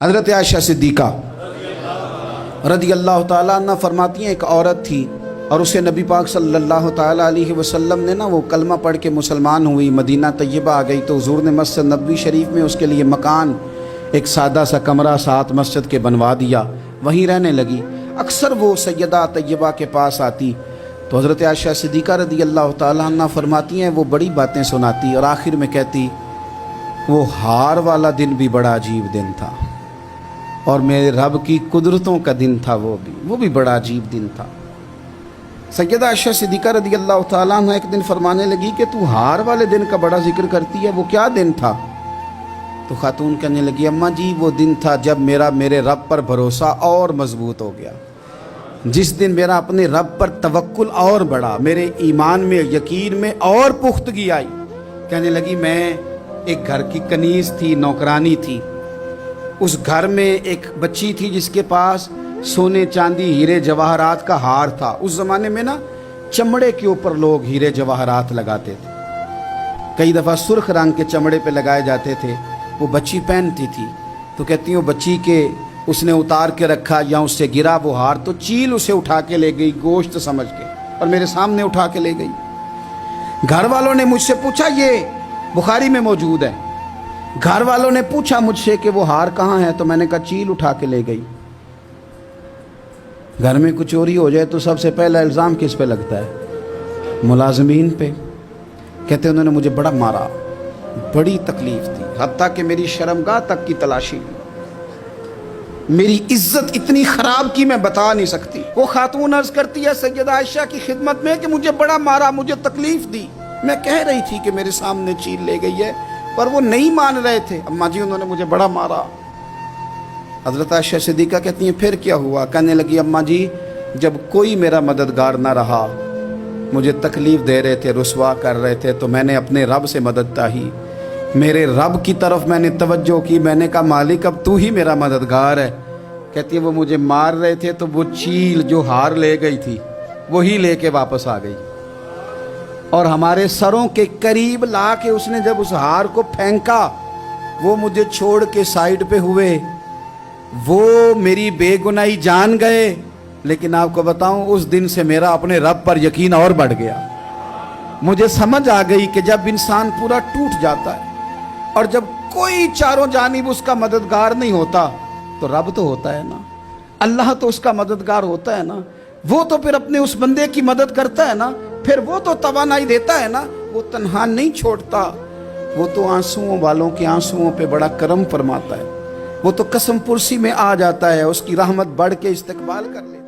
حضرت عائشہ صدیقہ رضی اللہ تعالیٰ عنہ فرماتی ہیں ایک عورت تھی اور اسے نبی پاک صلی اللہ تعالیٰ علیہ وسلم نے وہ کلمہ پڑھ کے مسلمان ہوئی، مدینہ طیبہ آ گئی تو حضور نے مسجد نبوی شریف میں اس کے لیے مکان، ایک سادہ سا کمرہ ساتھ مسجد کے بنوا دیا، وہیں رہنے لگی۔ اکثر وہ سیدہ طیبہ کے پاس آتی تو حضرت عائشہ صدیقہ رضی اللہ تعالیٰ عنہ فرماتی ہیں وہ بڑی باتیں سناتی اور آخر میں کہتی وہ ہار والا دن بھی بڑا عجیب دن تھا اور میرے رب کی قدرتوں کا دن تھا، وہ بھی بڑا عجیب دن تھا۔ سیدہ عائشہ صدیقہ رضی اللہ تعالیٰ عنہ ایک دن فرمانے لگی کہ تو ہار والے دن کا بڑا ذکر کرتی ہے، وہ کیا دن تھا؟ تو خاتون کہنے لگی اماں جی وہ دن تھا جب میرے رب پر بھروسہ اور مضبوط ہو گیا، جس دن میرا اپنے رب پر توکل اور بڑھا، میرے ایمان میں یقین میں اور پختگی آئی۔ کہنے لگی میں ایک گھر کی کنیز تھی، نوکرانی تھی، اس گھر میں ایک بچی تھی جس کے پاس سونے چاندی ہیرے جواہرات کا ہار تھا۔ اس زمانے میں چمڑے کے اوپر لوگ ہیرے جواہرات لگاتے تھے، کئی دفعہ سرخ رنگ کے چمڑے پہ لگائے جاتے تھے، وہ بچی پہنتی تھی تو کہتی ہیں وہ بچی کے اس نے اتار کے رکھا یا اس سے گرا وہ ہار تو چیل اسے اٹھا کے لے گئی گوشت سمجھ کے اور میرے سامنے اٹھا کے لے گئی۔ گھر والوں نے مجھ سے پوچھا، یہ بخاری میں موجود ہے، گھر والوں نے پوچھا مجھ سے کہ وہ ہار کہاں ہے تو میں نے کہا چیل اٹھا کے لے گئی۔ گھر میں کچھ چوری ہو جائے تو سب سے پہلا الزام کس پہ لگتا ہے؟ ملازمین پہ۔ کہتے انہوں نے مجھے بڑا مارا، بڑی تکلیف تھی، حتیٰ کہ میری شرمگاہ تک کی تلاشی، میری عزت اتنی خراب کی میں بتا نہیں سکتی۔ وہ خاتون عرض کرتی ہے سیدہ عائشہ کی خدمت میں کہ مجھے بڑا مارا، مجھے تکلیف دی، میں کہہ رہی تھی کہ میرے سامنے چیل لے گئی ہے پر وہ نہیں مان رہے تھے، اماں جی انہوں نے مجھے بڑا مارا۔ حضرت عائشہ صدیقہ کہتی ہیں پھر کیا ہوا؟ کہنے لگی اماں جی جب کوئی میرا مددگار نہ رہا، مجھے تکلیف دے رہے تھے، رسوا کر رہے تھے، تو میں نے اپنے رب سے مدد چاہی، میرے رب کی طرف میں نے توجہ کی، میں نے کہا مالک اب تو ہی میرا مددگار ہے۔ کہتی ہے وہ مجھے مار رہے تھے تو وہ چیل جو ہار لے گئی تھی وہی لے کے واپس آ گئی اور ہمارے سروں کے قریب لا کے اس نے جب اس ہار کو پھینکا وہ مجھے چھوڑ کے سائیڈ پہ ہوئے، وہ میری بے گناہی جان گئے، لیکن آپ کو بتاؤں اس دن سے میرا اپنے رب پر یقین اور بڑھ گیا۔ مجھے سمجھ آ گئی کہ جب انسان پورا ٹوٹ جاتا ہے اور جب کوئی چاروں جانب اس کا مددگار نہیں ہوتا تو رب تو ہوتا ہے نا، اللہ تو اس کا مددگار ہوتا ہے نا، وہ تو پھر اپنے اس بندے کی مدد کرتا ہے نا، پھر وہ تو توانائی دیتا ہے نا، وہ تنہا نہیں چھوڑتا، وہ تو آنسوؤں والوں کے آنسوؤں پہ بڑا کرم فرماتا ہے، وہ تو قسم پرسی میں آ جاتا ہے، اس کی رحمت بڑھ کے استقبال کر لیتا ہے۔